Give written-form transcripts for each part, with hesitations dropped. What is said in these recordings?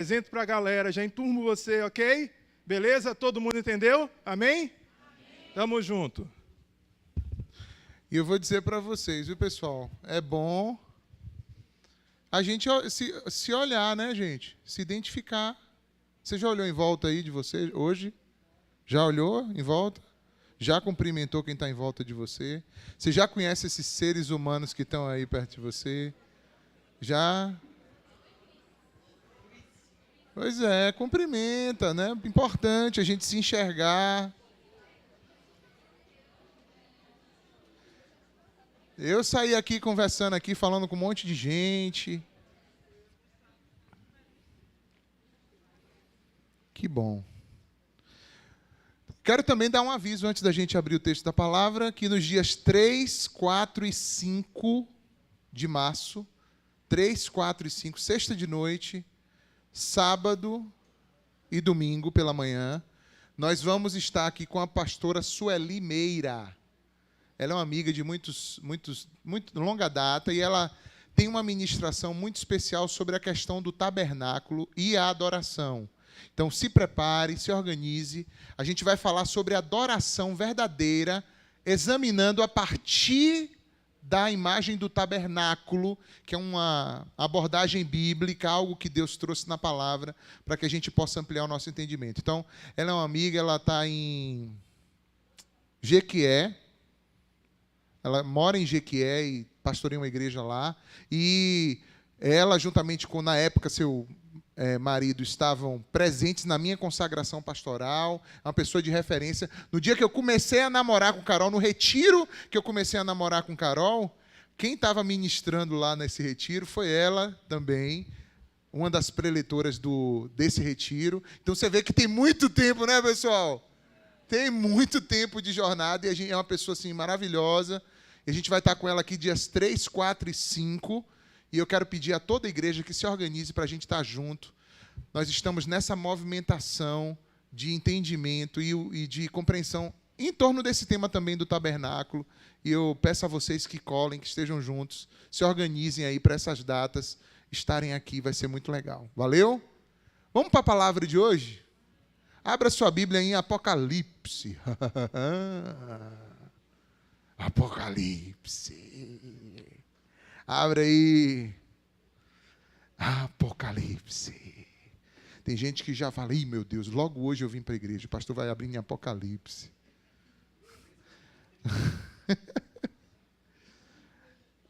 Apresento para a galera, já enturmo você, ok? Beleza? Todo mundo entendeu? Amém? Tamo junto. E eu vou dizer para vocês, viu, pessoal? É bom a gente se olhar, né, gente? Se identificar. Você já olhou em volta aí de você hoje? Já olhou em volta? Já cumprimentou quem está em volta de você? Você já conhece esses seres humanos que estão aí perto de você? Já? Pois é, cumprimenta, né? Importante a gente se enxergar. Eu saí aqui conversando aqui, falando com um monte de gente. Que bom. Quero também dar um aviso antes da gente abrir o texto da palavra, que nos dias 3, 4 e 5 de março, 3, 4 e 5, sexta de noite, sábado e domingo pela manhã, nós vamos estar aqui com a pastora Sueli Meira. Ela é uma amiga de muito longa data e ela tem uma ministração muito especial sobre a questão do tabernáculo e a adoração. Então, se prepare, se organize. A gente vai falar sobre adoração verdadeira, examinando a partir da imagem do tabernáculo, que é uma abordagem bíblica, algo que Deus trouxe na palavra, para que a gente possa ampliar o nosso entendimento. Então, ela é uma amiga, ela está em Jequié. Ela mora em Jequié e pastoreia uma igreja lá. E ela, juntamente com, na época, seu marido, estavam presentes na minha consagração pastoral. É uma pessoa de referência. No dia que eu comecei a namorar com Carol, no retiro que eu comecei a namorar com Carol, quem estava ministrando lá nesse retiro foi ela também, uma das preletoras desse retiro. Então, você vê que tem muito tempo, né, pessoal? Tem muito tempo de jornada e a gente é uma pessoa assim, maravilhosa. E a gente vai estar com ela aqui dias 3, 4 e 5. E eu quero pedir a toda a igreja que se organize para a gente estar junto. Nós estamos nessa movimentação de entendimento e de compreensão em torno desse tema também do tabernáculo. E eu peço a vocês que colhem, que estejam juntos, se organizem aí para essas datas estarem aqui. Vai ser muito legal. Valeu? Vamos para a palavra de hoje? Abra sua Bíblia em Apocalipse. Apocalipse. Abra aí. Apocalipse. Tem gente que já fala, ih, meu Deus, logo hoje eu vim para a igreja. O pastor vai abrir em Apocalipse.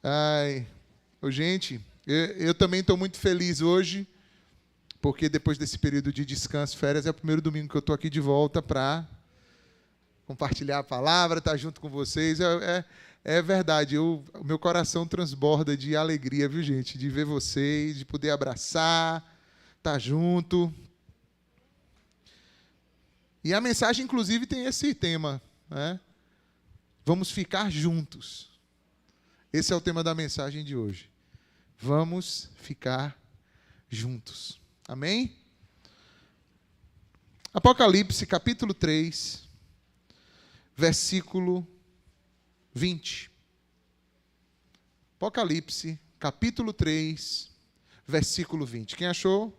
Ai, gente, eu também estou muito feliz hoje, porque depois desse período de descanso, férias, é o primeiro domingo que eu estou aqui de volta para compartilhar a palavra, estar junto com vocês. É verdade, o meu coração transborda de alegria, viu, gente? De ver vocês, de poder abraçar, estar junto. E a mensagem, inclusive, tem esse tema, né? Vamos ficar juntos. Esse é o tema da mensagem de hoje. Vamos ficar juntos. Amém? Apocalipse, capítulo 3, versículo 20. Apocalipse, capítulo 3, versículo 20. Quem achou?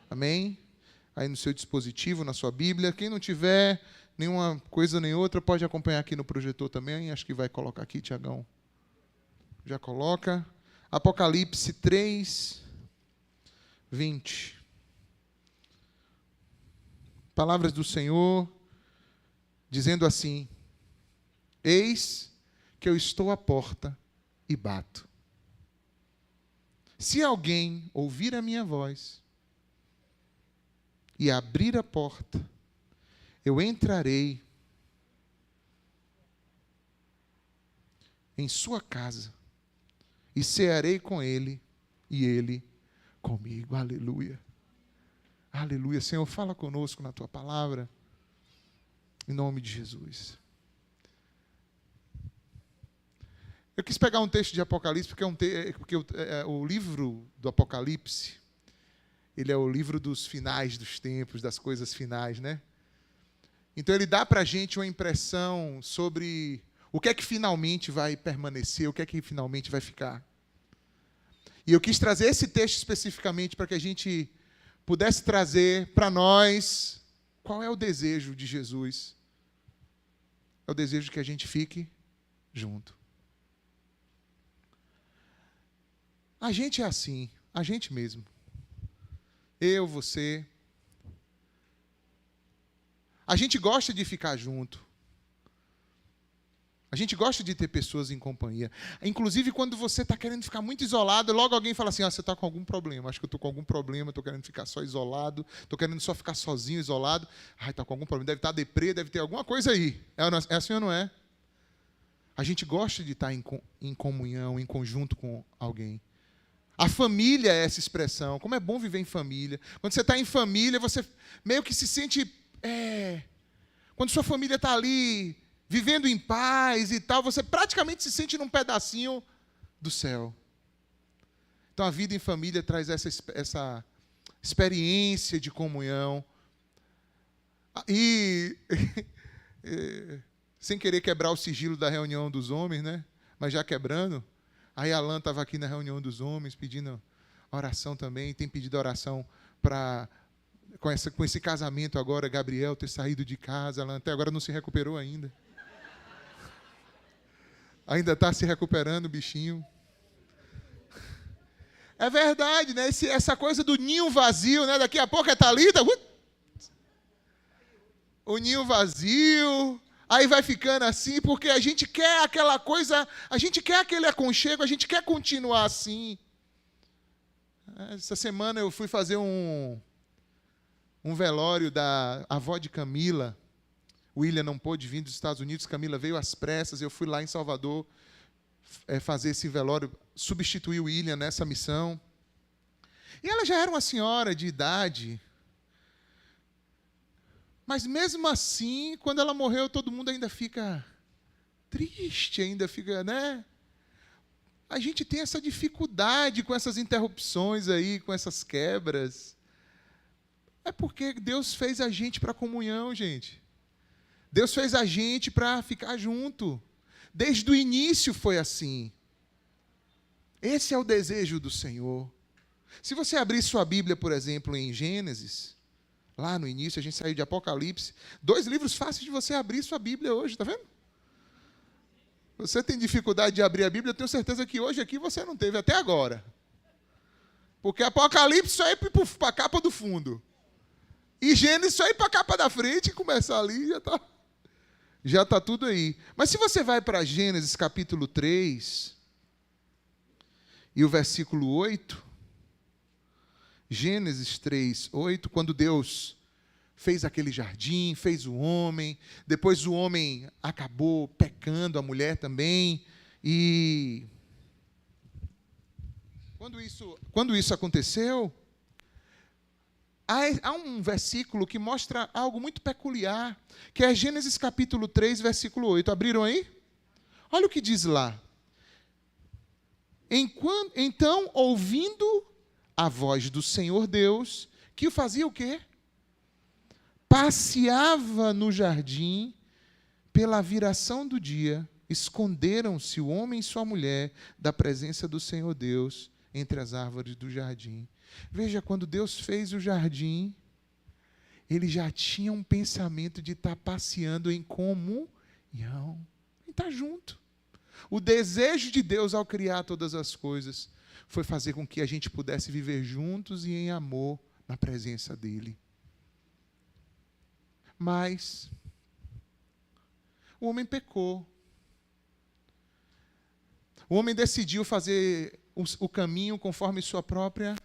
Amém? Aí no seu dispositivo, na sua Bíblia. Quem não tiver nenhuma coisa nem outra, pode acompanhar aqui no projetor também. Acho que vai colocar aqui, Tiagão. Já coloca. Apocalipse 3, 20. Palavras do Senhor, dizendo assim: eis que eu estou à porta e bato. Se alguém ouvir a minha voz e abrir a porta, eu entrarei em sua casa e cearei com ele e ele comigo. Aleluia. Aleluia. Senhor, fala conosco na tua palavra, em nome de Jesus. Eu quis pegar um texto de Apocalipse, porque o livro do Apocalipse, ele é o livro dos finais dos tempos, das coisas finais, né? Então ele dá para a gente uma impressão sobre o que é que finalmente vai permanecer, o que é que finalmente vai ficar. E eu quis trazer esse texto especificamente para que a gente pudesse trazer para nós qual é o desejo de Jesus. É o desejo que a gente fique junto. A gente é assim, a gente mesmo. Eu, você. A gente gosta de ficar junto. A gente gosta de ter pessoas em companhia. Inclusive, quando você está querendo ficar muito isolado, logo alguém fala assim, você está com algum problema. Acho que eu estou com algum problema, estou querendo ficar só isolado, estou querendo só ficar sozinho, isolado. Está com algum problema, deve estar deprê, deve ter alguma coisa aí. É assim ou não é? A gente gosta de estar em comunhão, em conjunto com alguém. A família é essa expressão. Como é bom viver em família. Quando você está em família, você meio que se sente... Quando sua família está ali, vivendo em paz e tal, você praticamente se sente num pedacinho do céu. Então, a vida em família traz essa experiência de comunhão. E... sem querer quebrar o sigilo da reunião dos homens, né? Mas já quebrando... Aí a Alan estava aqui na reunião dos homens, pedindo oração também. Tem pedido oração para, com esse casamento agora, Gabriel ter saído de casa. Alan até agora não se recuperou ainda. Ainda está se recuperando, bichinho. É verdade, né? Essa coisa do ninho vazio, né? Daqui a pouco é Thalita. O ninho vazio... Aí vai ficando assim, porque a gente quer aquela coisa, a gente quer aquele aconchego, a gente quer continuar assim. Essa semana eu fui fazer um velório da avó de Camila. O William não pôde vir dos Estados Unidos, Camila veio às pressas, eu fui lá em Salvador fazer esse velório, substituir o William nessa missão. E ela já era uma senhora de idade. Mas mesmo assim, quando ela morreu, todo mundo ainda fica triste, ainda fica, né? A gente tem essa dificuldade com essas interrupções aí, com essas quebras. É porque Deus fez a gente para comunhão, gente. Deus fez a gente para ficar junto. Desde o início foi assim. Esse é o desejo do Senhor. Se você abrir sua Bíblia, por exemplo, em Gênesis... Lá no início, a gente saiu de Apocalipse. 2 livros fáceis de você abrir sua Bíblia hoje, está vendo? Você tem dificuldade de abrir a Bíblia, eu tenho certeza que hoje aqui você não teve, até agora. Porque Apocalipse só é para a capa do fundo. E Gênesis só é para a capa da frente e começar ali, já está tudo aí. Mas se você vai para Gênesis capítulo 3, e o versículo 8... Gênesis 3, 8, quando Deus fez aquele jardim, fez o homem, depois o homem acabou pecando, a mulher também, e quando isso aconteceu, há um versículo que mostra algo muito peculiar, que é Gênesis capítulo 3, versículo 8. Abriram aí? Olha o que diz lá. Então, ouvindo a voz do Senhor Deus, que fazia o quê? Passeava no jardim, pela viração do dia, esconderam-se o homem e sua mulher da presença do Senhor Deus entre as árvores do jardim. Veja, quando Deus fez o jardim, ele já tinha um pensamento de estar passeando em comunhão, em estar junto. O desejo de Deus ao criar todas as coisas foi fazer com que a gente pudesse viver juntos e em amor na presença dele. Mas o homem pecou. O homem decidiu fazer o caminho conforme sua própria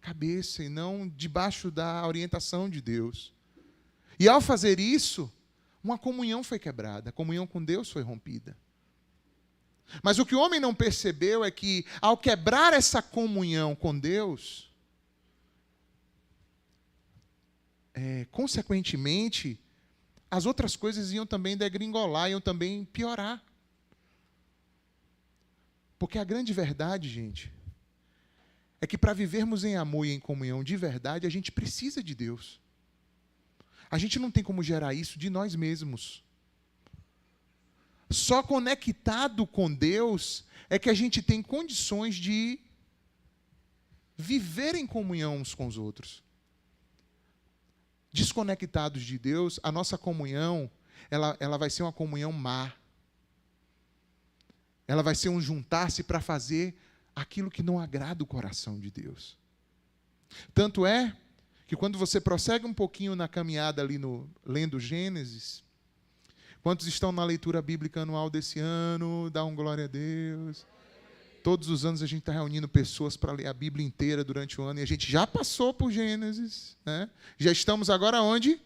cabeça e não debaixo da orientação de Deus. E ao fazer isso, uma comunhão foi quebrada, a comunhão com Deus foi rompida. Mas o que o homem não percebeu é que, ao quebrar essa comunhão com Deus, consequentemente, as outras coisas iam também degringolar, iam também piorar. Porque a grande verdade, gente, é que para vivermos em amor e em comunhão de verdade, a gente precisa de Deus. A gente não tem como gerar isso de nós mesmos. Só conectado com Deus é que a gente tem condições de viver em comunhão uns com os outros. desconectados de Deus, a nossa comunhão, ela vai ser uma comunhão má. Ela vai ser um juntar-se para fazer aquilo que não agrada o coração de Deus. Tanto é que quando você prossegue um pouquinho na caminhada ali lendo Gênesis, quantos estão na leitura bíblica anual desse ano? Dá um glória a Deus. Todos os anos a gente está reunindo pessoas para ler a Bíblia inteira durante o ano, e a gente já passou por Gênesis, né? Já estamos agora onde?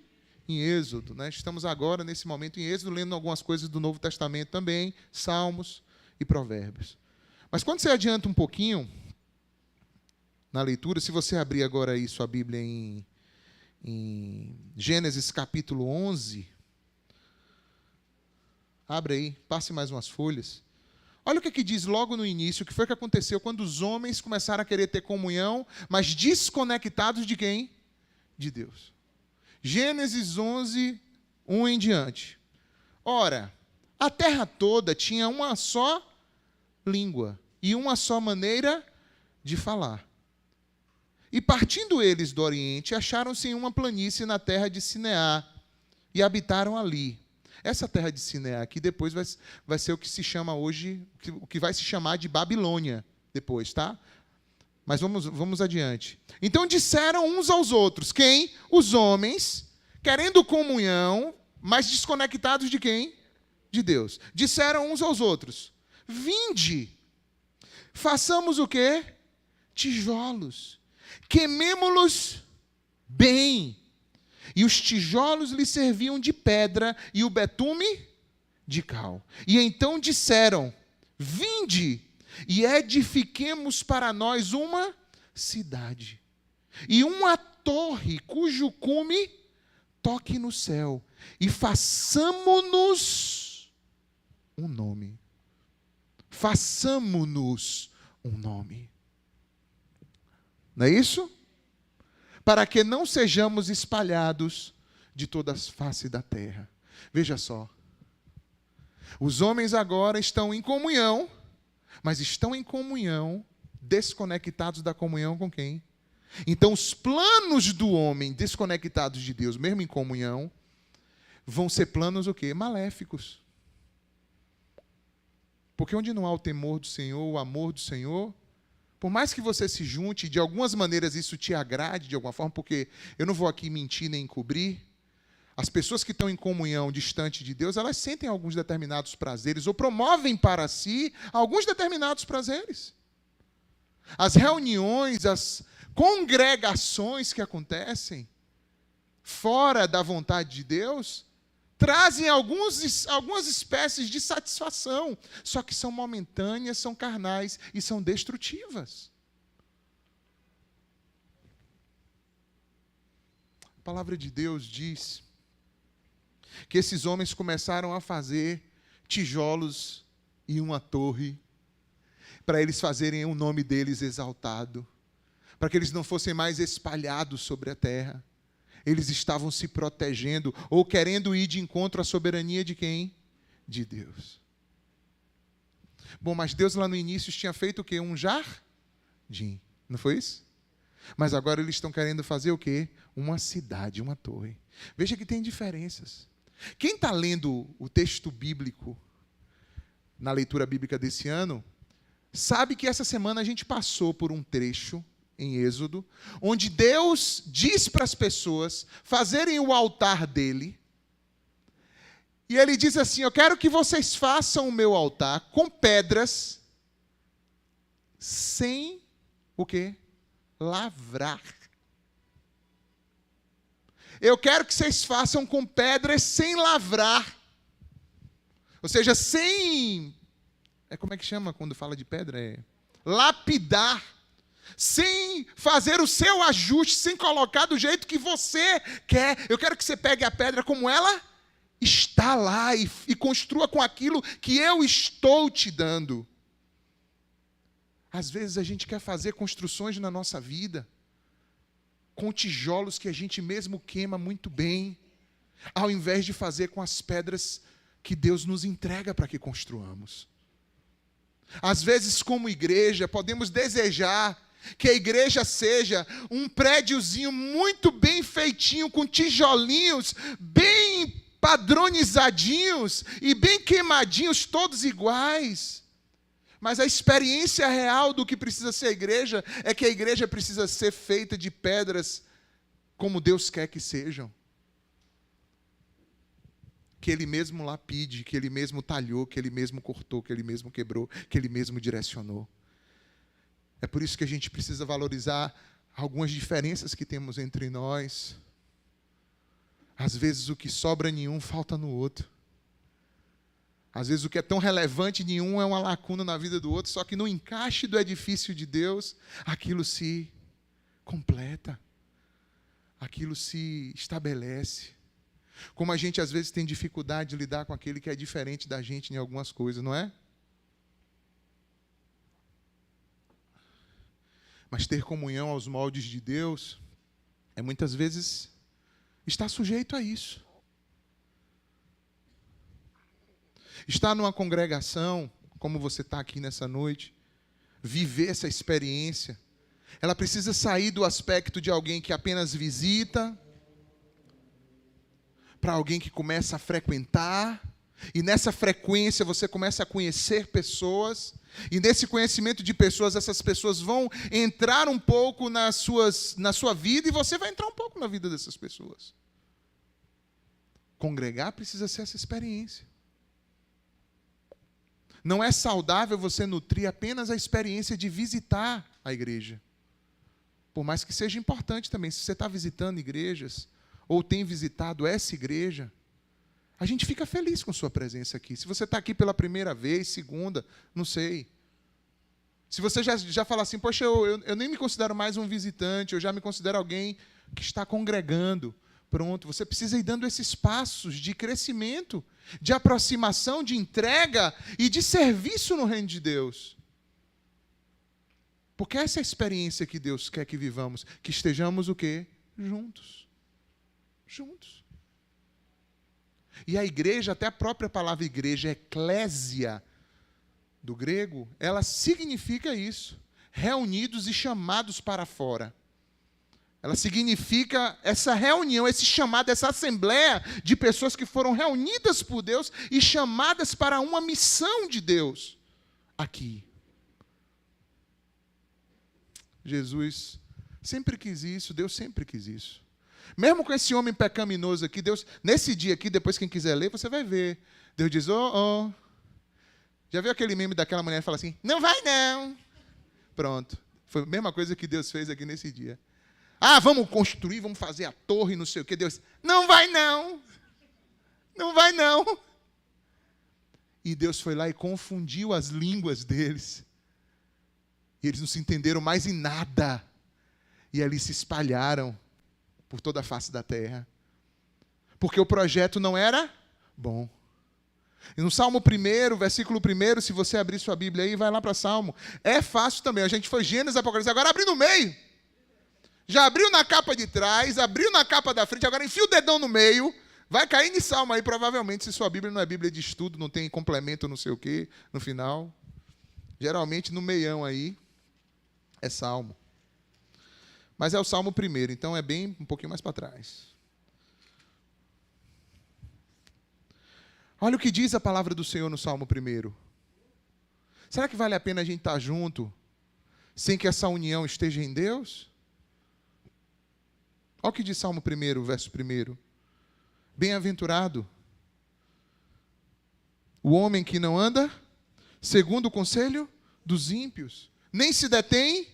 Em Êxodo, né? Estamos agora, nesse momento, em Êxodo, lendo algumas coisas do Novo Testamento também, Salmos e Provérbios. Mas quando você adianta um pouquinho na leitura, se você abrir agora aí sua Bíblia em Gênesis capítulo 11, abre aí, passe mais umas folhas. Olha o que diz logo no início, o que foi que aconteceu quando os homens começaram a querer ter comunhão, mas desconectados de quem? De Deus. Gênesis 11, 1 em diante. Ora, a terra toda tinha uma só língua e uma só maneira de falar. E partindo eles do Oriente, acharam-se em uma planície na terra de Sineá e habitaram ali. Essa terra de Sineá aqui depois vai ser o que se chama hoje, o que vai se chamar de Babilônia depois, tá? Mas vamos adiante. Então disseram uns aos outros, quem? Os homens, querendo comunhão, mas desconectados de quem? De Deus. Disseram uns aos outros, vinde, façamos o quê? Tijolos, queimemo-los bem. E os tijolos lhe serviam de pedra e o betume de cal. E então disseram, vinde, e edifiquemos para nós uma cidade, e uma torre cujo cume toque no céu, e façamo-nos um nome. Façamo-nos um nome. Não é isso? Para que não sejamos espalhados de todas as faces da terra. Veja só. Os homens agora estão em comunhão, mas estão em comunhão, desconectados da comunhão com quem? Então, os planos do homem desconectados de Deus, mesmo em comunhão, vão ser planos o quê? Maléficos. Porque onde não há o temor do Senhor, o amor do Senhor, por mais que você se junte, de algumas maneiras isso te agrade, de alguma forma, porque eu não vou aqui mentir nem encobrir, as pessoas que estão em comunhão distante de Deus, elas sentem alguns determinados prazeres, ou promovem para si alguns determinados prazeres. As reuniões, as congregações que acontecem fora da vontade de Deus, trazem algumas espécies de satisfação, só que são momentâneas, são carnais e são destrutivas. A palavra de Deus diz que esses homens começaram a fazer tijolos e uma torre, para eles fazerem o nome deles exaltado, para que eles não fossem mais espalhados sobre a terra. Eles estavam se protegendo ou querendo ir de encontro à soberania de quem? De Deus. Bom, mas Deus lá no início tinha feito o quê? Um jardim, não foi isso? Mas agora eles estão querendo fazer o quê? Uma cidade, uma torre. Veja que tem diferenças. Quem está lendo o texto bíblico, na leitura bíblica desse ano, sabe que essa semana a gente passou por um trecho em Êxodo, onde Deus diz para as pessoas fazerem o altar dele, e ele diz assim, eu quero que vocês façam o meu altar com pedras, sem o quê? Lavrar. Eu quero que vocês façam com pedras sem lavrar, ou seja, sem, como é que chama quando fala de pedra? Lapidar. Sem fazer o seu ajuste, sem colocar do jeito que você quer. Eu quero que você pegue a pedra como ela está lá e construa com aquilo que eu estou te dando. Às vezes a gente quer fazer construções na nossa vida com tijolos que a gente mesmo queima muito bem, ao invés de fazer com as pedras que Deus nos entrega para que construamos. Às vezes, como igreja, podemos desejar que a igreja seja um prédiozinho muito bem feitinho, com tijolinhos bem padronizadinhos e bem queimadinhos, todos iguais. Mas a experiência real do que precisa ser a igreja é que a igreja precisa ser feita de pedras como Deus quer que sejam. Que Ele mesmo lapide, que Ele mesmo talhou, que Ele mesmo cortou, que Ele mesmo quebrou, que Ele mesmo direcionou. É por isso que a gente precisa valorizar algumas diferenças que temos entre nós. Às vezes o que sobra em um falta no outro. Às vezes o que é tão relevante em um é uma lacuna na vida do outro, só que no encaixe do edifício de Deus, aquilo se completa. Aquilo se estabelece. Como a gente às vezes tem dificuldade de lidar com aquele que é diferente da gente em algumas coisas, não é? Mas ter comunhão aos moldes de Deus é muitas vezes estar sujeito a isso. Estar numa congregação, como você está aqui nessa noite, viver essa experiência, ela precisa sair do aspecto de alguém que apenas visita, para alguém que começa a frequentar, e nessa frequência você começa a conhecer pessoas, e nesse conhecimento de pessoas, essas pessoas vão entrar um pouco na sua vida, e você vai entrar um pouco na vida dessas pessoas. Congregar precisa ser essa experiência. Não é saudável você nutrir apenas a experiência de visitar a igreja. Por mais que seja importante também, se você está visitando igrejas, ou tem visitado essa igreja, a gente fica feliz com sua presença aqui. Se você está aqui pela primeira vez, segunda, não sei. Se você já fala assim, poxa, eu nem me considero mais um visitante, eu já me considero alguém que está congregando. Pronto, você precisa ir dando esses passos de crescimento, de aproximação, de entrega e de serviço no reino de Deus. Porque essa é a experiência que Deus quer que vivamos, que estejamos o quê? Juntos. Juntos. E a igreja, até a própria palavra igreja, eclésia, do grego, ela significa isso. Reunidos e chamados para fora. Ela significa essa reunião, esse chamado, essa assembleia de pessoas que foram reunidas por Deus e chamadas para uma missão de Deus aqui. Jesus sempre quis isso, Deus sempre quis isso. Mesmo com esse homem pecaminoso aqui, Deus, nesse dia aqui, depois quem quiser ler, você vai ver. Deus diz, já viu aquele meme daquela mulher que fala assim, não vai não. Pronto. Foi a mesma coisa que Deus fez aqui nesse dia. Vamos construir, vamos fazer a torre, não sei o quê. Deus, não vai não. Não vai não. E Deus foi lá e confundiu as línguas deles. E eles não se entenderam mais em nada. E ali se espalharam por toda a face da terra. Porque o projeto não era bom. E no Salmo 1, versículo 1, se você abrir sua Bíblia aí, vai lá para Salmo. É fácil também. A gente foi Gênesis, Apocalipse, agora abre no meio. Já abriu na capa de trás, abriu na capa da frente, agora enfia o dedão no meio. Vai cair em Salmo aí, provavelmente, se sua Bíblia não é Bíblia de estudo, não tem complemento, não sei o quê, no final. Geralmente, no meião aí, é Salmo. Mas é o Salmo 1, então é bem um pouquinho mais para trás. Olha o que diz a palavra do Senhor no Salmo 1. Será que vale a pena a gente estar junto, sem que essa união esteja em Deus? Olha o que diz Salmo 1, verso 1. Bem-aventurado o homem que não anda segundo o conselho dos ímpios, nem se detém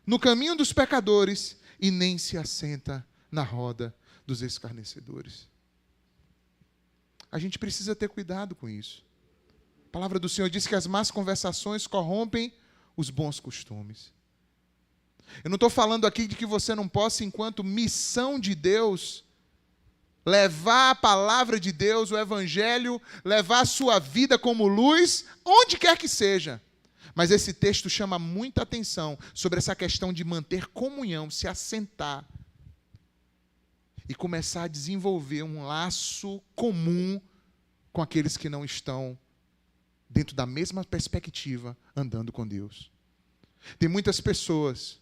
no caminho dos pecadores e nem se assenta na roda dos escarnecedores. A gente precisa ter cuidado com isso. A palavra do Senhor diz que as más conversações corrompem os bons costumes. Eu não estou falando aqui de que você não possa, enquanto missão de Deus, levar a palavra de Deus, o Evangelho, levar a sua vida como luz, onde quer que seja. Mas esse texto chama muita atenção sobre essa questão de manter comunhão, se assentar e começar a desenvolver um laço comum com aqueles que não estão dentro da mesma perspectiva, andando com Deus. Tem muitas pessoas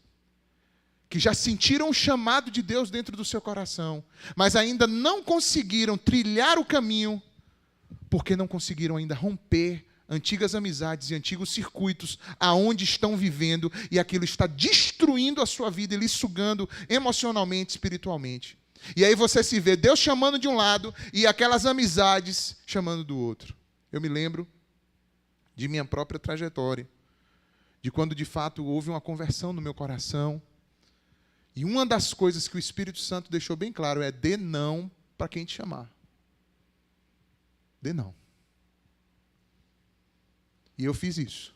que já sentiram o chamado de Deus dentro do seu coração, mas ainda não conseguiram trilhar o caminho, porque não conseguiram ainda romper antigas amizades e antigos circuitos aonde estão vivendo, e aquilo está destruindo a sua vida e lhe sugando emocionalmente, espiritualmente. E aí você se vê Deus chamando de um lado e aquelas amizades chamando do outro. Eu me lembro de minha própria trajetória, de quando de fato houve uma conversão no meu coração. E uma das coisas que o Espírito Santo deixou bem claro é: dê não para quem te chamar. Dê não. E eu fiz isso.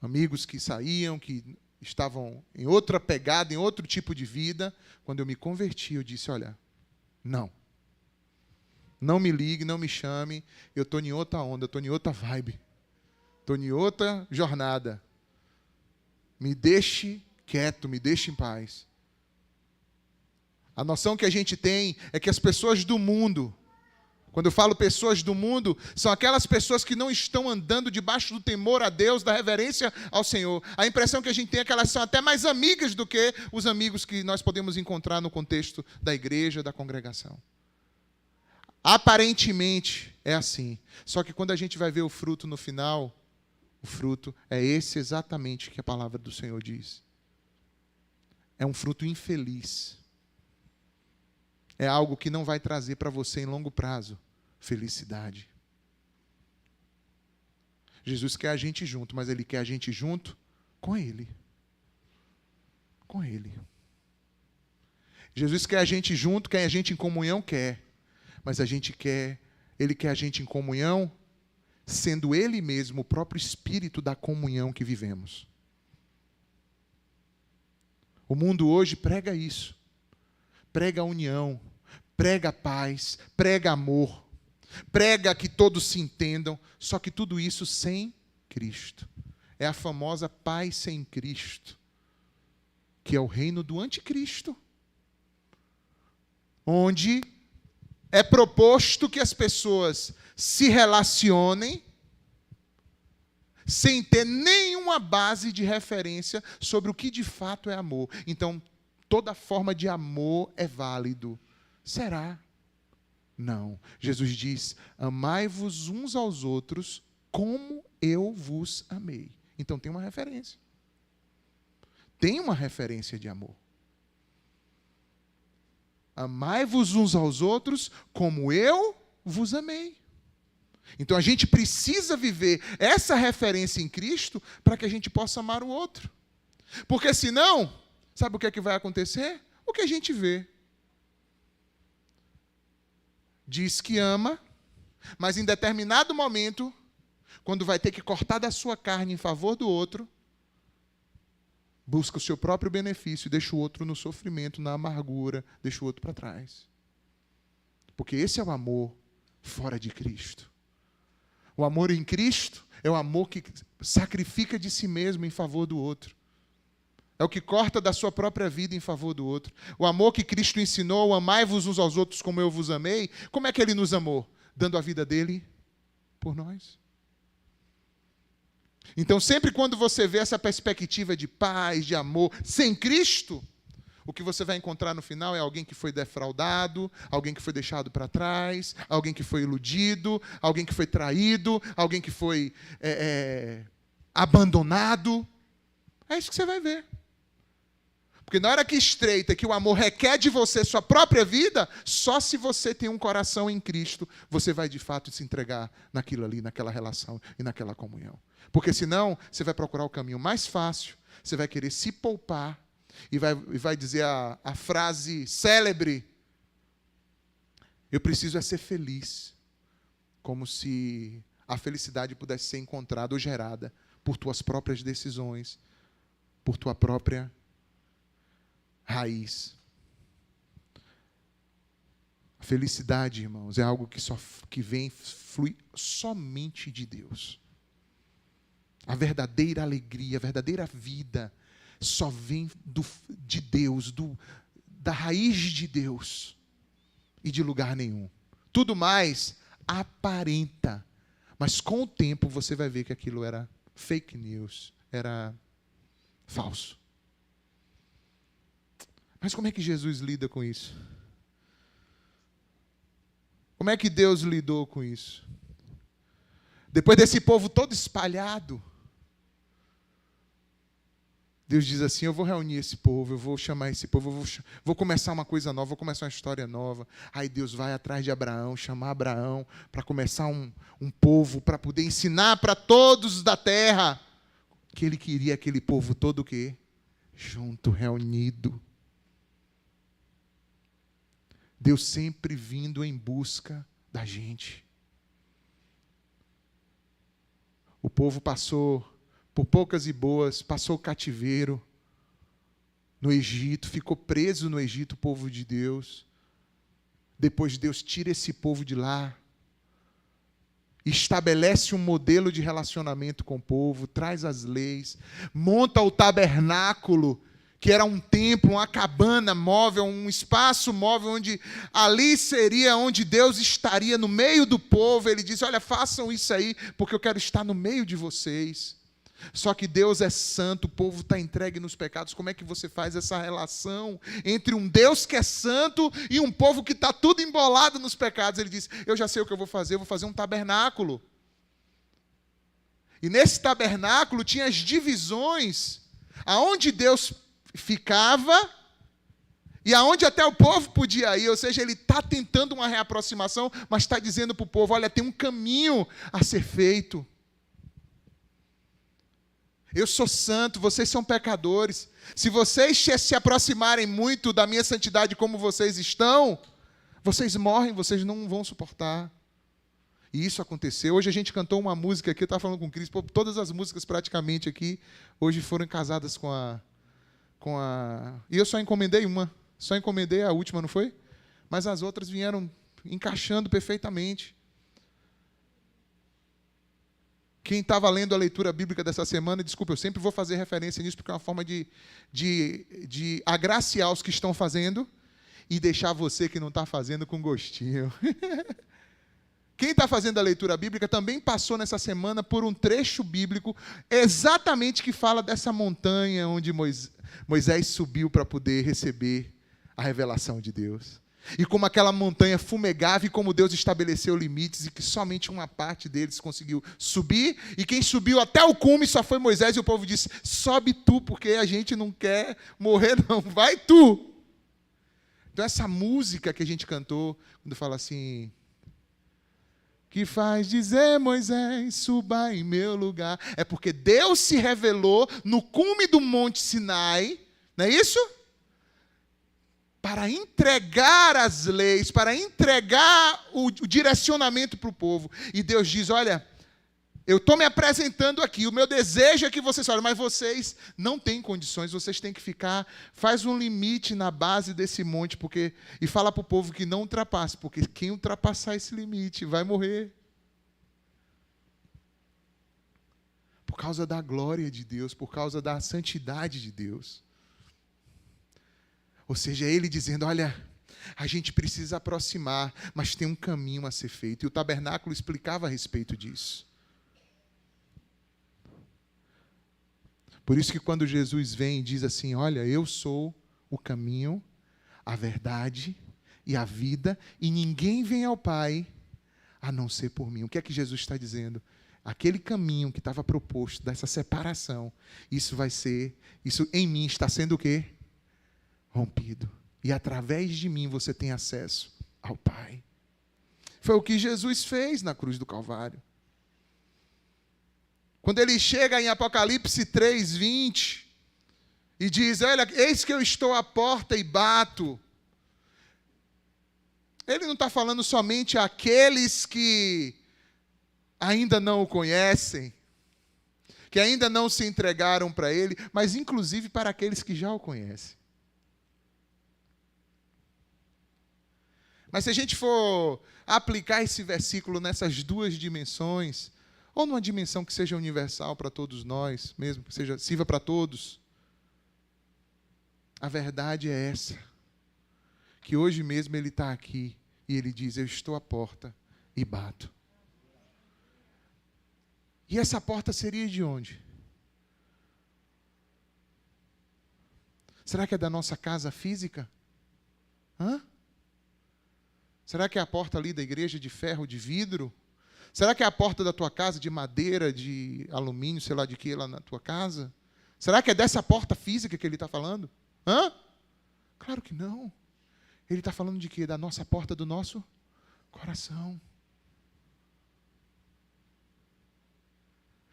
Amigos que saíam, que estavam em outra pegada, em outro tipo de vida, quando eu me converti, eu disse: olha, não. Não me ligue, não me chame, eu estou em outra onda, eu estou em outra vibe. Estou em outra jornada. Me deixe quieto, me deixe em paz. A noção que a gente tem é que as pessoas do mundo, quando eu falo pessoas do mundo, são aquelas pessoas que não estão andando debaixo do temor a Deus, da reverência ao Senhor. A impressão que a gente tem é que elas são até mais amigas do que os amigos que nós podemos encontrar no contexto da igreja, da congregação. Aparentemente é assim. Só que quando a gente vai ver o fruto no final, o fruto é esse exatamente que a palavra do Senhor diz. É um fruto infeliz. É algo que não vai trazer para você em longo prazo felicidade. Jesus quer a gente junto, mas Ele quer a gente junto com Ele. Com Ele. Jesus quer a gente junto, quer a gente em comunhão, quer. Mas Ele quer a gente em comunhão, sendo Ele mesmo o próprio Espírito da comunhão que vivemos. O mundo hoje prega isso. Prega a união, prega a paz, prega amor, prega que todos se entendam, só que tudo isso sem Cristo. É a famosa paz sem Cristo, que é o reino do anticristo, onde é proposto que as pessoas se relacionem sem ter nenhuma base de referência sobre o que de fato é amor. Então, toda forma de amor é válido. Será? Não. Jesus diz: amai-vos uns aos outros como eu vos amei. Então tem uma referência. Tem uma referência de amor. Amai-vos uns aos outros como eu vos amei. Então a gente precisa viver essa referência em Cristo para que a gente possa amar o outro. Porque senão, sabe o que é que vai acontecer? O que a gente vê. Diz que ama, mas em determinado momento, quando vai ter que cortar da sua carne em favor do outro, busca o seu próprio benefício e deixa o outro no sofrimento, na amargura, deixa o outro para trás. Porque esse é o amor fora de Cristo. O amor em Cristo é o amor que sacrifica de si mesmo em favor do outro. É o que corta da sua própria vida em favor do outro. O amor que Cristo ensinou, amai-vos uns aos outros como eu vos amei. Como é que Ele nos amou? Dando a vida dEle por nós. Então, sempre quando você vê essa perspectiva de paz, de amor, sem Cristo, o que você vai encontrar no final é alguém que foi defraudado, alguém que foi deixado para trás, alguém que foi iludido, alguém que foi traído, alguém que foi abandonado. É isso que você vai ver. Porque na hora que estreita, que o amor requer de você sua própria vida, só se você tem um coração em Cristo, você vai de fato se entregar naquilo ali, naquela relação e naquela comunhão. Porque senão, você vai procurar o caminho mais fácil, você vai querer se poupar e vai dizer a frase célebre: eu preciso é ser feliz. Como se a felicidade pudesse ser encontrada ou gerada por tuas próprias decisões, por tua própria raiz. A felicidade, irmãos, é algo que flui somente de Deus. A verdadeira alegria, a verdadeira vida só vem de Deus, da raiz de Deus e de lugar nenhum. Tudo mais aparenta, mas com o tempo você vai ver que aquilo era fake news, era falso. Mas como é que Jesus lida com isso? Como é que Deus lidou com isso? Depois desse povo todo espalhado, Deus diz assim, eu vou reunir esse povo, eu vou chamar esse povo, vou começar uma coisa nova, vou começar uma história nova. Aí Deus vai atrás de Abraão, chamar Abraão para começar um povo, para poder ensinar para todos da terra que ele queria aquele povo todo o quê? Junto, reunido. Deus sempre vindo em busca da gente. O povo passou por poucas e boas, passou o cativeiro no Egito, ficou preso no Egito, o povo de Deus. Depois Deus tira esse povo de lá, estabelece um modelo de relacionamento com o povo, traz as leis, monta o tabernáculo, que era um templo, uma cabana móvel, um espaço móvel, onde ali seria onde Deus estaria no meio do povo. Ele diz, olha, façam isso aí, porque eu quero estar no meio de vocês. Só que Deus é santo, o povo está entregue nos pecados. Como é que você faz essa relação entre um Deus que é santo e um povo que está tudo embolado nos pecados? Ele diz, eu já sei o que eu vou fazer um tabernáculo. E nesse tabernáculo tinha as divisões, aonde Deus ficava e aonde até o povo podia ir. Ou seja, ele está tentando uma reaproximação, mas está dizendo para o povo, olha, tem um caminho a ser feito. Eu sou santo, vocês são pecadores. Se vocês se aproximarem muito da minha santidade como vocês estão, vocês morrem, vocês não vão suportar. E isso aconteceu. Hoje a gente cantou uma música aqui, eu estava falando com o Cris, todas as músicas praticamente aqui, hoje foram casadas com a... E eu só encomendei uma, só encomendei a última, não foi? Mas as outras vieram encaixando perfeitamente. Quem estava lendo a leitura bíblica dessa semana, desculpa, eu sempre vou fazer referência nisso, porque é uma forma de agraciar os que estão fazendo e deixar você que não está fazendo com gostinho. Quem está fazendo a leitura bíblica também passou nessa semana por um trecho bíblico exatamente que fala dessa montanha onde Moisés subiu para poder receber a revelação de Deus. E como aquela montanha fumegava e como Deus estabeleceu limites e que somente uma parte deles conseguiu subir. E quem subiu até o cume só foi Moisés e o povo disse, sobe tu, porque a gente não quer morrer não, vai tu. Então essa música que a gente cantou, quando fala assim, que faz dizer Moisés, suba em meu lugar, é porque Deus se revelou no cume do Monte Sinai, não é isso? Para entregar as leis, para entregar o direcionamento para o povo. E Deus diz, olha, eu estou me apresentando aqui, o meu desejo é que vocês falem, mas vocês não têm condições, vocês têm que ficar, faz um limite na base desse monte, e fala para o povo que não ultrapasse, porque quem ultrapassar esse limite vai morrer. Por causa da glória de Deus, por causa da santidade de Deus. Ou seja, ele dizendo, olha, a gente precisa aproximar, mas tem um caminho a ser feito. E o tabernáculo explicava a respeito disso. Por isso que quando Jesus vem e diz assim, olha, eu sou o caminho, a verdade e a vida, e ninguém vem ao Pai a não ser por mim. O que é que Jesus está dizendo? Aquele caminho que estava proposto, dessa separação, isso em mim está sendo o quê? Rompido. E através de mim você tem acesso ao Pai. Foi o que Jesus fez na cruz do Calvário. Quando ele chega em Apocalipse 3:20 e diz, olha, eis que eu estou à porta e bato. Ele não está falando somente àqueles que ainda não o conhecem, que ainda não se entregaram para ele, mas inclusive para aqueles que já o conhecem. Mas se a gente for aplicar esse versículo nessas duas dimensões, ou numa dimensão que seja universal para todos nós, mesmo que sirva para todos, a verdade é essa, que hoje mesmo ele está aqui e ele diz, eu estou à porta e bato. E essa porta seria de onde? Será que é da nossa casa física? Hã? Será que é a porta ali da igreja de ferro, de vidro? Será que é a porta da tua casa de madeira, de alumínio, sei lá de que, lá na tua casa? Será que é dessa porta física que ele está falando? Hã? Claro que não. Ele está falando de quê? Da nossa porta do nosso coração.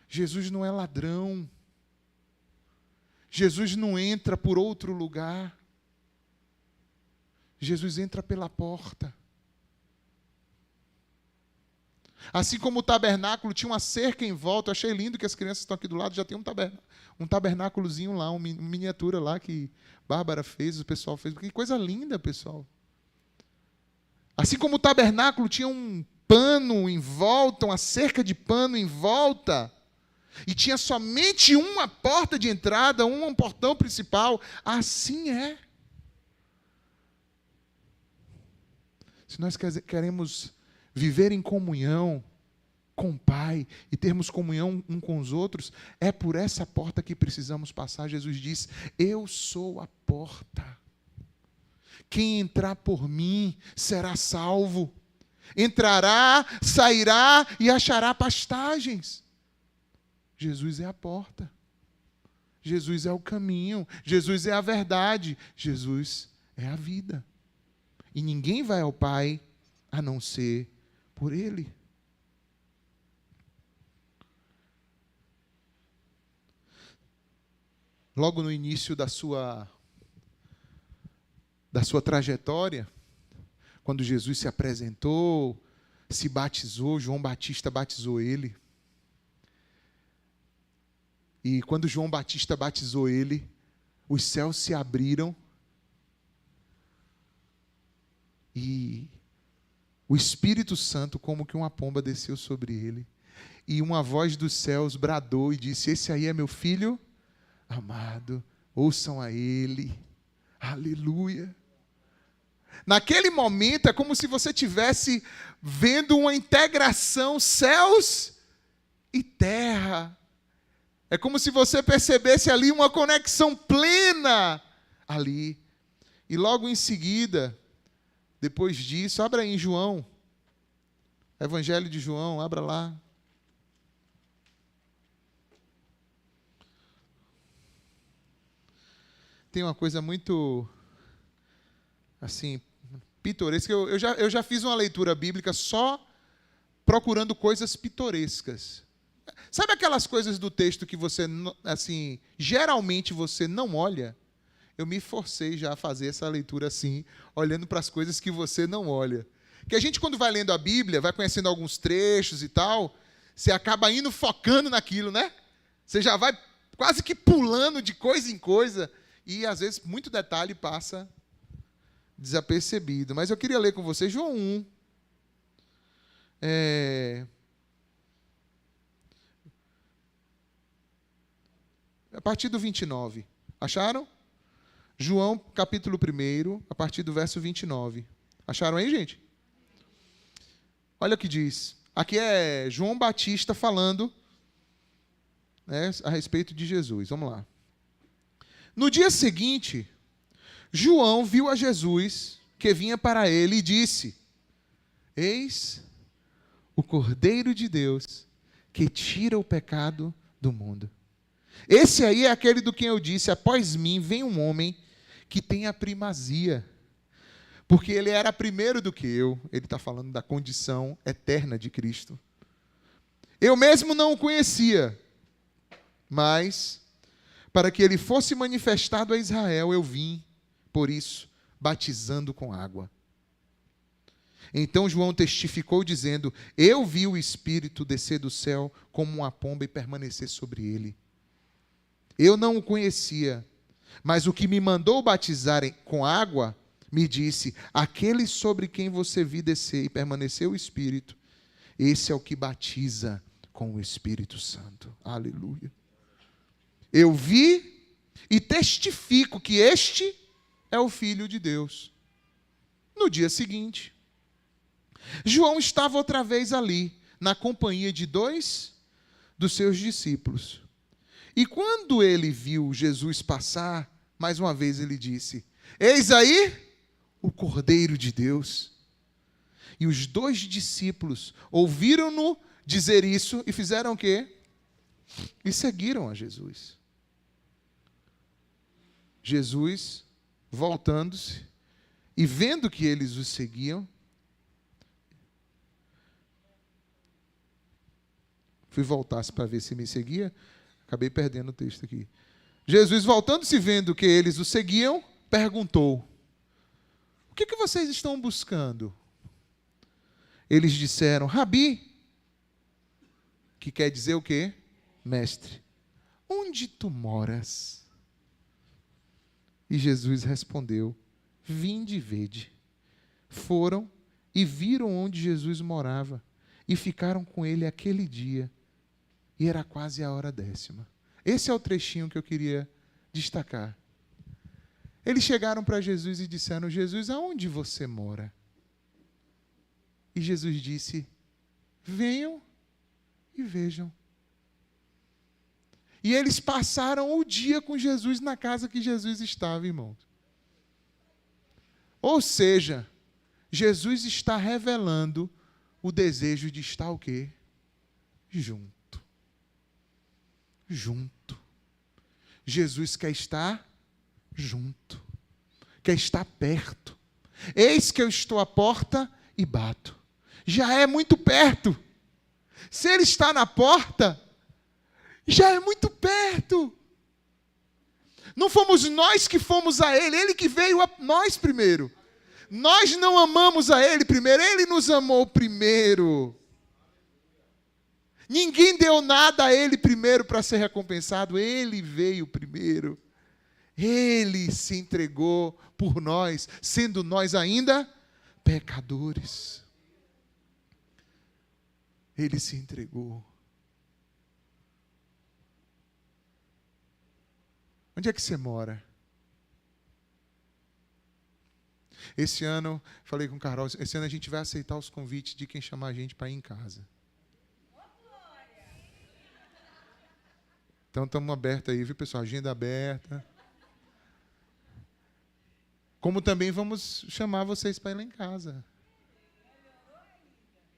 Jesus não é ladrão. Jesus não entra por outro lugar. Jesus entra pela porta. Assim como o tabernáculo tinha uma cerca em volta, eu achei lindo que as crianças estão aqui do lado, já tem um tabernáculozinho lá, uma miniatura lá que Bárbara fez, o pessoal fez. Que coisa linda, pessoal. Assim como o tabernáculo tinha um pano em volta, uma cerca de pano em volta, e tinha somente uma porta de entrada, um portão principal, assim é. Se nós queremos viver em comunhão com o Pai e termos comunhão um com os outros, é por essa porta que precisamos passar. Jesus diz: eu sou a porta. Quem entrar por mim será salvo. Entrará, sairá e achará pastagens. Jesus é a porta. Jesus é o caminho. Jesus é a verdade. Jesus é a vida. E ninguém vai ao Pai a não ser por Ele. Logo no início da sua trajetória, quando Jesus se apresentou, se batizou, João Batista batizou ele. E quando João Batista batizou ele, os céus se abriram e o Espírito Santo, como que uma pomba, desceu sobre ele. E uma voz dos céus bradou e disse: esse aí é meu filho amado, ouçam a ele. Aleluia. Naquele momento é como se você estivesse vendo uma integração céus e terra. É como se você percebesse ali uma conexão plena ali. E logo em seguida, depois disso, abra aí em João, Evangelho de João, abra lá. Tem uma coisa muito, assim, pitoresca. Eu já fiz uma leitura bíblica só procurando coisas pitorescas. Sabe aquelas coisas do texto que você, assim, geralmente você não olha? Eu me forcei já a fazer essa leitura assim, olhando para as coisas que você não olha. Que a gente, quando vai lendo a Bíblia, vai conhecendo alguns trechos e tal, você acaba indo focando naquilo, né? Você já vai quase que pulando de coisa em coisa, e às vezes muito detalhe passa desapercebido. Mas eu queria ler com você João 1. A partir do 29. Acharam? João, capítulo 1, a partir do verso 29. Acharam aí, gente? Olha o que diz. Aqui é João Batista falando, né, a respeito de Jesus. Vamos lá. No dia seguinte, João viu a Jesus que vinha para ele e disse: eis o Cordeiro de Deus que tira o pecado do mundo. Esse aí é aquele do quem eu disse: após mim vem um homem que tem a primazia, porque ele era primeiro do que eu. Ele está falando da condição eterna de Cristo. Eu mesmo não o conhecia, mas para que ele fosse manifestado a Israel, eu vim, por isso, batizando com água. Então João testificou, dizendo: eu vi o Espírito descer do céu como uma pomba e permanecer sobre ele. Eu não o conhecia, mas o que me mandou batizar com água me disse: aquele sobre quem você viu descer e permaneceu o Espírito, esse é o que batiza com o Espírito Santo. Aleluia. Eu vi e testifico que este é o Filho de Deus. No dia seguinte, João estava outra vez ali, na companhia de 2 dos seus discípulos. E quando ele viu Jesus passar mais uma vez ele disse: eis aí o Cordeiro de Deus. E os 2 discípulos ouviram-no dizer isso e fizeram o quê? E seguiram a Jesus. Jesus, voltando-se e vendo que eles os seguiam, fui voltar para ver se me seguia, acabei perdendo o texto aqui. Jesus, voltando-se e vendo que eles o seguiam, perguntou: o que vocês estão buscando? Eles disseram: Rabi, que quer dizer o quê? Mestre, onde tu moras? E Jesus respondeu: vinde e vede. Foram e viram onde Jesus morava e ficaram com ele aquele dia. E era quase a hora 10ª. Esse é o trechinho que eu queria destacar. Eles chegaram para Jesus e disseram: Jesus, aonde você mora? E Jesus disse: venham e vejam. E eles passaram o dia com Jesus na casa que Jesus estava, irmãos. Ou seja, Jesus está revelando o desejo de estar o quê? Junto. Junto. Jesus quer estar junto. Quer estar perto. Eis que eu estou à porta e bato. Já é muito perto. Se ele está na porta, já é muito perto. Não fomos nós que fomos a ele que veio a nós primeiro. Nós não amamos a ele primeiro, ele nos amou primeiro. Ninguém deu nada a ele primeiro para ser recompensado, ele veio primeiro. Ele se entregou por nós, sendo nós ainda pecadores. Ele se entregou. Onde é que você mora? Esse ano, falei com o Carol, esse ano a gente vai aceitar os convites de quem chamar a gente para ir em casa. Então estamos abertos aí, viu, pessoal? Agenda aberta. Como também vamos chamar vocês para ir lá em casa.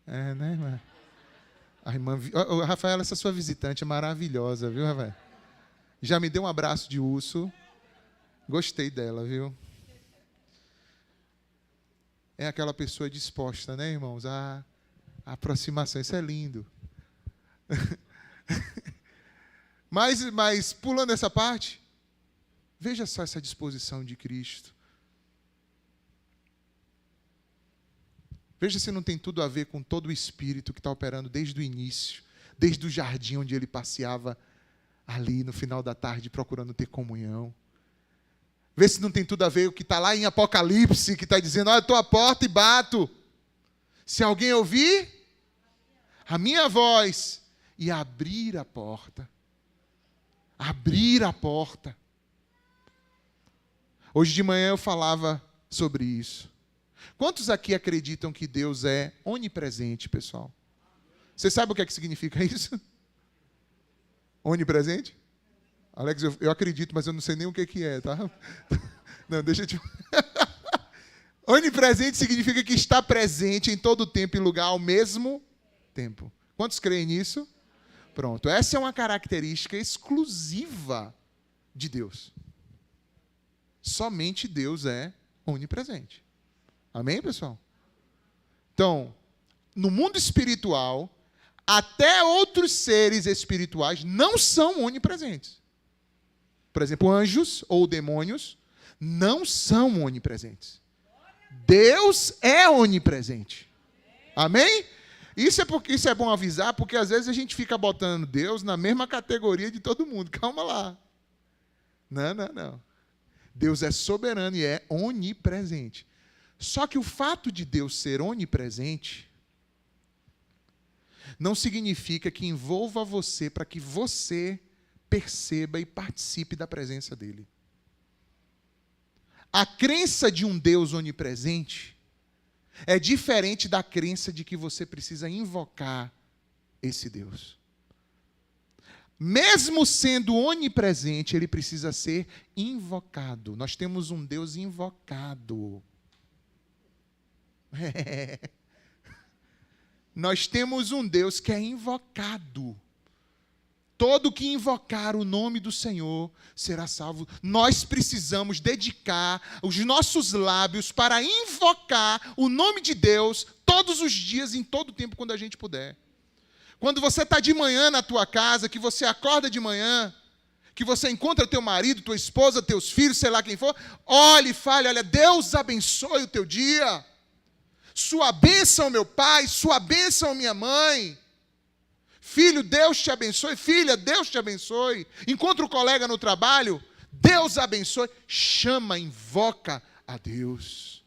É, né, irmã? A irmã, Rafaela, essa sua visitante é maravilhosa, viu, Rafael? Já me deu um abraço de urso. Gostei dela, viu? É aquela pessoa disposta, né, irmãos? A aproximação, isso é lindo. Mas pulando essa parte, veja só essa disposição de Cristo. Veja se não tem tudo a ver com todo o Espírito que está operando desde o início, desde o jardim onde ele passeava ali no final da tarde procurando ter comunhão. Vê se não tem tudo a ver com o que está lá em Apocalipse, que está dizendo: olha, eu estou à porta e bato. Se alguém ouvir a minha voz e abrir a porta. Abrir a porta. Hoje de manhã eu falava sobre isso. Quantos aqui acreditam que Deus é onipresente, pessoal? Você sabe o que significa isso? Onipresente? Alex, eu acredito, mas eu não sei nem o que é, tá? Não, deixa eu te... Onipresente significa que está presente em todo tempo e lugar ao mesmo tempo. Quantos creem nisso? Pronto, essa é uma característica exclusiva de Deus. Somente Deus é onipresente. Amém, pessoal? Então, no mundo espiritual, até outros seres espirituais não são onipresentes. Por exemplo, anjos ou demônios não são onipresentes. Deus é onipresente. Amém? Isso é bom avisar, porque às vezes a gente fica botando Deus na mesma categoria de todo mundo. Calma lá. Não. Deus é soberano e é onipresente. Só que o fato de Deus ser onipresente não significa que envolva você para que você perceba e participe da presença dele. A crença de um Deus onipresente é diferente da crença de que você precisa invocar esse Deus. mesmo sendo onipresente, ele precisa ser invocado. Nós temos um Deus invocado. Nós temos um Deus que é invocado. Todo que invocar o nome do Senhor será salvo. Nós precisamos dedicar os nossos lábios para invocar o nome de Deus todos os dias, em todo o tempo, quando a gente puder. Quando você está de manhã na tua casa, que você acorda de manhã, que você encontra teu marido, tua esposa, teus filhos, sei lá quem for, olhe e fale, olha, Deus abençoe o teu dia. Sua bênção, meu pai, sua bênção, minha mãe. Filho, Deus te abençoe. Filha, Deus te abençoe. Encontra o colega no trabalho, Deus abençoe. Chama, invoca a Deus.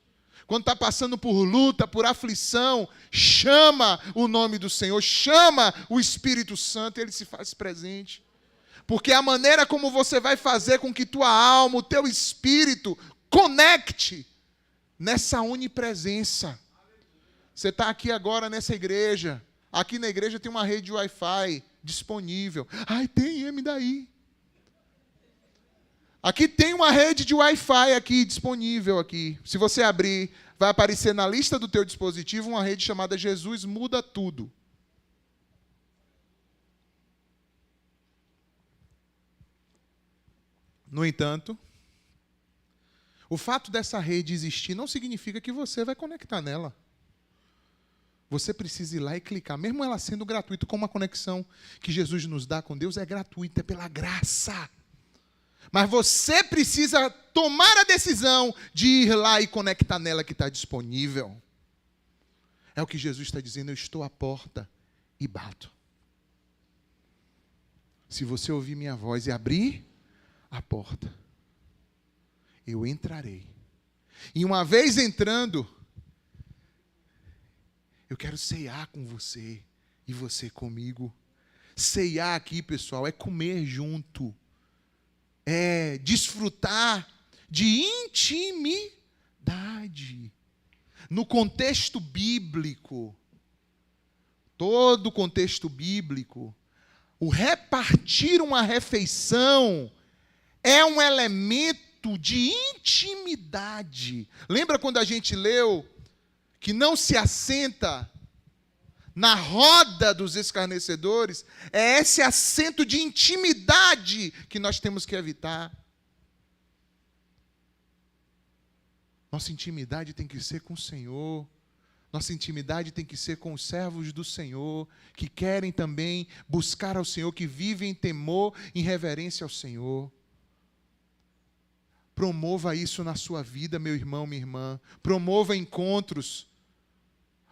Quando está passando por luta, por aflição, chama o nome do Senhor, chama o Espírito Santo, ele se faz presente. Porque a maneira como você vai fazer com que tua alma, o teu espírito, conecte nessa onipresença. Você está aqui agora nessa igreja. Aqui na igreja tem uma rede Wi-Fi disponível. Ai, tem, me daí. Aqui tem uma rede de Wi-Fi aqui disponível aqui. Se você abrir, vai aparecer na lista do teu dispositivo uma rede chamada Jesus Muda Tudo. No entanto, o fato dessa rede existir não significa que você vai conectar nela. Você precisa ir lá e clicar, mesmo ela sendo gratuita, como a conexão que Jesus nos dá com Deus é gratuita, é pela graça. Mas você precisa tomar a decisão de ir lá e conectar nela que está disponível. É o que Jesus está dizendo, eu estou à porta e bato. Se você ouvir minha voz e abrir a porta, eu entrarei. E uma vez entrando, eu quero ceiar com você e você comigo. Ceiar aqui, pessoal, é comer junto. É desfrutar de intimidade. No contexto bíblico, todo o contexto bíblico, o repartir uma refeição é um elemento de intimidade. Lembra quando a gente leu que não se assenta na roda dos escarnecedores? É esse assento de intimidade que nós temos que evitar. Nossa intimidade tem que ser com o Senhor. Nossa intimidade tem que ser com os servos do Senhor, que querem também buscar ao Senhor, que vivem em temor, em reverência ao Senhor. Promova isso na sua vida, meu irmão, minha irmã. Promova encontros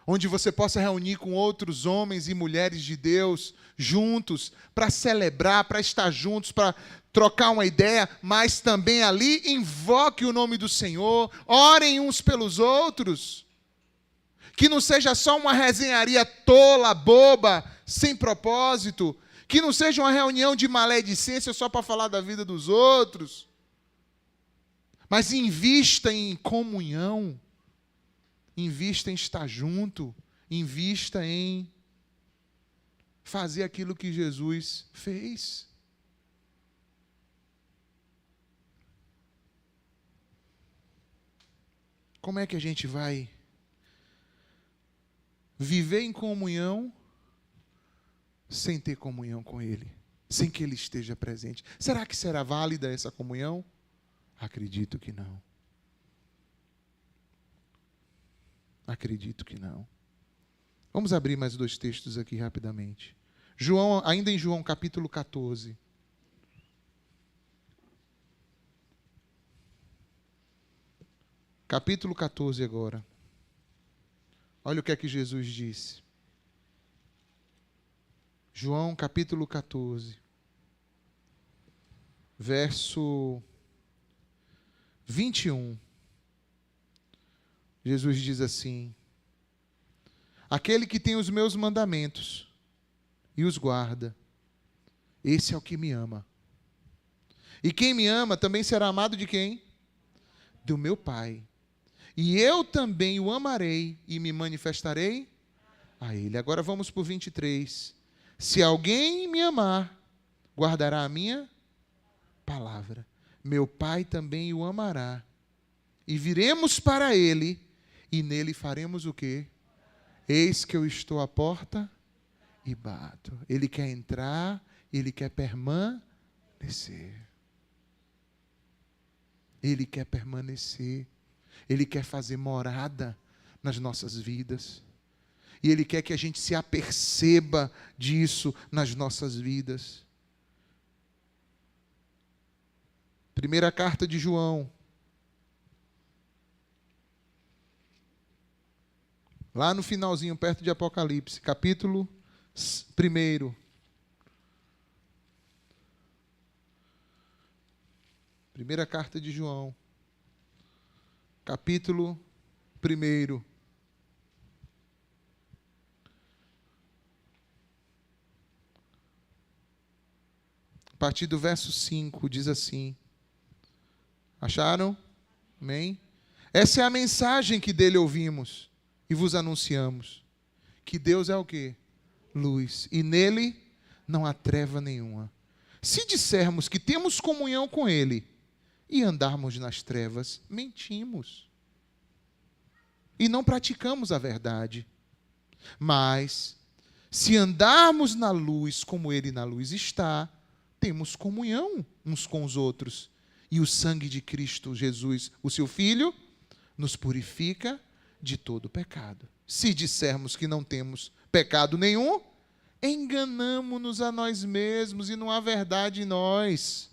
onde você possa reunir com outros homens e mulheres de Deus, juntos, para celebrar, para estar juntos, para trocar uma ideia, mas também ali invoque o nome do Senhor, orem uns pelos outros. Que não seja só uma resenharia tola, boba, sem propósito. Que não seja uma reunião de maledicência só para falar da vida dos outros. Mas invista em comunhão. Invista em estar junto, invista em fazer aquilo que Jesus fez. Como é que a gente vai viver em comunhão sem ter comunhão com Ele, sem que Ele esteja presente? Será que será válida essa comunhão? Acredito que não. Acredito que não. Vamos abrir mais 2 textos aqui rapidamente. João, ainda em João capítulo 14. Capítulo 14 agora. Olha o que é que Jesus disse. João capítulo 14. Verso 21. Jesus diz assim: aquele que tem os meus mandamentos e os guarda, esse é o que me ama. E quem me ama também será amado de quem? Do meu Pai. E eu também o amarei e me manifestarei a ele. Agora vamos para o 23. Se alguém me amar, guardará a minha palavra. Meu Pai também o amará. E viremos para ele, e nele faremos o quê? Eis que eu estou à porta e bato. Ele quer entrar, ele quer permanecer. Ele quer permanecer. Ele quer fazer morada nas nossas vidas. E Ele quer que a gente se aperceba disso nas nossas vidas. Primeira carta de João. Lá no finalzinho, perto de Apocalipse, capítulo 1. Primeira carta de João, capítulo 1. A partir do verso 5, diz assim. Acharam? Amém? Essa é a mensagem que dele ouvimos e vos anunciamos. Que Deus é o quê? Luz. E nele não há treva nenhuma. Se dissermos que temos comunhão com ele e andarmos nas trevas, mentimos. E não praticamos a verdade. Mas, se andarmos na luz como ele na luz está, temos comunhão uns com os outros. E o sangue de Cristo Jesus, o seu Filho, nos purifica de todo pecado. Se dissermos que não temos pecado nenhum, enganamo-nos a nós mesmos e não há verdade em nós.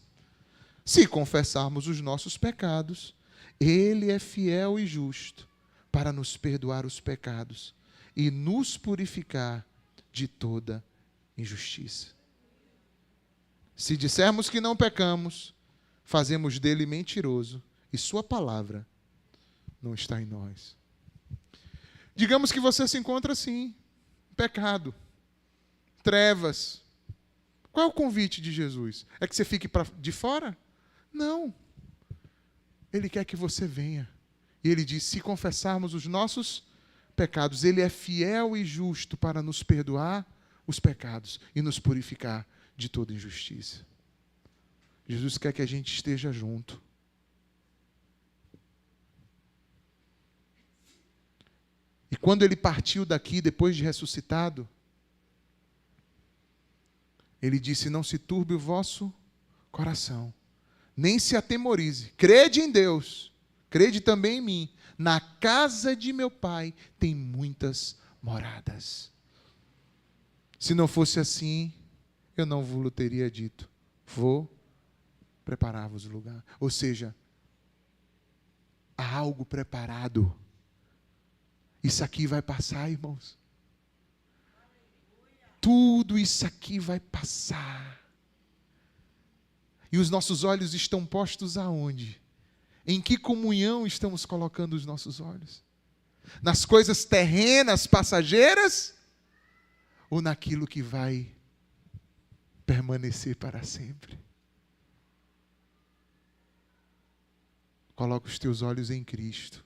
Se confessarmos os nossos pecados, Ele é fiel e justo para nos perdoar os pecados e nos purificar de toda injustiça. Se dissermos que não pecamos, fazemos dele mentiroso e sua palavra não está em nós. Digamos que você se encontra assim, pecado, trevas. Qual é o convite de Jesus? É que você fique de fora? Não. Ele quer que você venha. E ele diz, se confessarmos os nossos pecados, ele é fiel e justo para nos perdoar os pecados e nos purificar de toda injustiça. Jesus quer que a gente esteja junto. E quando ele partiu daqui, depois de ressuscitado, ele disse, não se turbe o vosso coração, nem se atemorize. Crede em Deus, crede também em mim. Na casa de meu Pai tem muitas moradas. Se não fosse assim, eu não vos teria dito, vou preparar-vos o lugar. Ou seja, há algo preparado. Isso aqui vai passar, irmãos. Tudo isso aqui vai passar. E os nossos olhos estão postos aonde? Em que comunhão estamos colocando os nossos olhos? Nas coisas terrenas, passageiras? Ou naquilo que vai permanecer para sempre? Coloca os teus olhos em Cristo.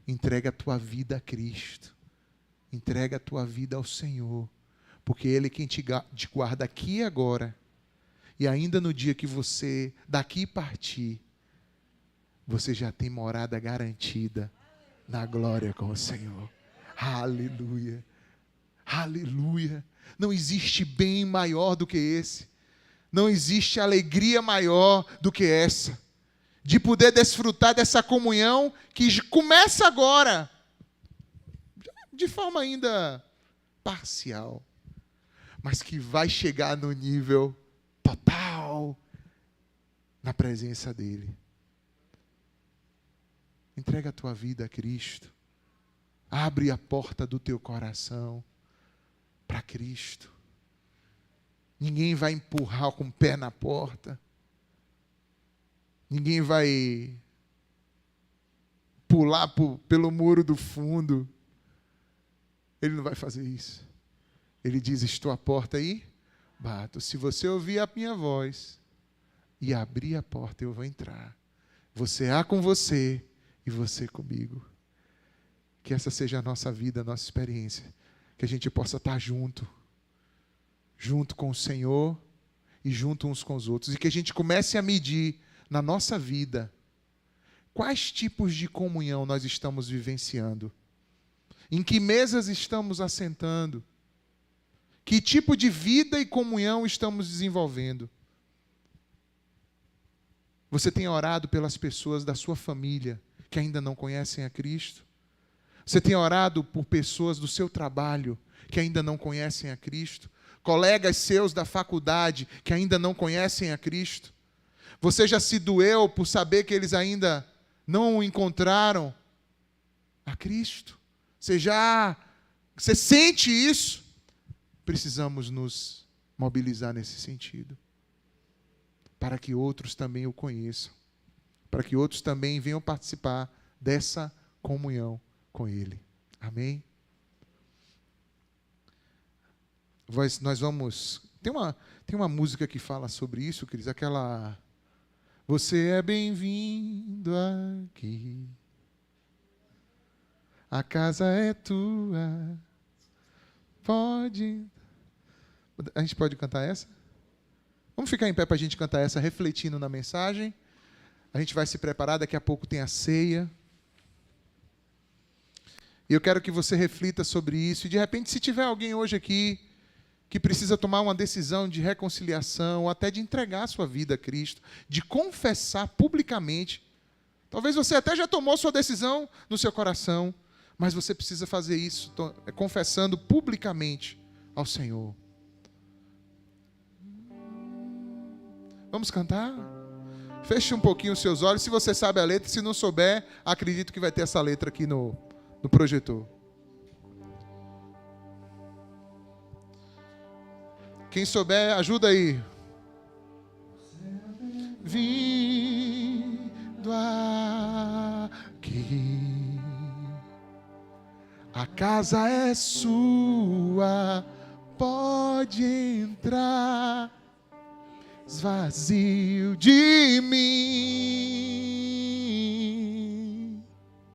Entrega a tua vida a Cristo. Entrega a tua vida ao Senhor. Porque Ele é quem te guarda aqui e agora. E ainda no dia que você daqui partir, você já tem morada garantida na glória com o Senhor. Aleluia. Aleluia. Não existe bem maior do que esse. Não existe alegria maior do que essa. De poder desfrutar dessa comunhão que começa agora. De forma ainda parcial. Mas que vai chegar no nível total na presença dEle. Entrega a tua vida a Cristo. Abre a porta do teu coração para Cristo. Ninguém vai empurrar com o pé na porta. Ninguém vai pular pelo muro do fundo. Ele não vai fazer isso. Ele diz, estou à porta aí, bato. Se você ouvir a minha voz e abrir a porta, eu vou entrar. Você há com você e você comigo. Que essa seja a nossa vida, a nossa experiência. Que a gente possa estar junto com o Senhor e junto uns com os outros. E que a gente comece a medir na nossa vida quais tipos de comunhão nós estamos vivenciando. Em que mesas estamos assentando. Que tipo de vida e comunhão estamos desenvolvendo. Você tem orado pelas pessoas da sua família que ainda não conhecem a Cristo? Você tem orado por pessoas do seu trabalho que ainda não conhecem a Cristo? Colegas seus da faculdade que ainda não conhecem a Cristo? Você já se doeu por saber que eles ainda não encontraram a Cristo? Você sente isso? Precisamos nos mobilizar nesse sentido, para que outros também o conheçam, para que outros também venham participar dessa comunhão com Ele. Amém? Nós vamos... Tem uma música que fala sobre isso, Cris, aquela... Você é bem-vindo aqui, a casa é tua, pode... A gente pode cantar essa? Vamos ficar em pé para a gente cantar essa, refletindo na mensagem. A gente vai se preparar, daqui a pouco tem a ceia. E eu quero que você reflita sobre isso. E de repente, se tiver alguém hoje aqui que precisa tomar uma decisão de reconciliação, ou até de entregar a sua vida a Cristo, de confessar publicamente. Talvez você até já tomou sua decisão no seu coração, mas você precisa fazer isso confessando publicamente ao Senhor. Vamos cantar? Feche um pouquinho os seus olhos. Se você sabe a letra, se não souber, acredito que vai ter essa letra aqui no projetor. Quem souber, ajuda aí. Vindo aqui, a casa é sua, pode entrar. Esvazio de mim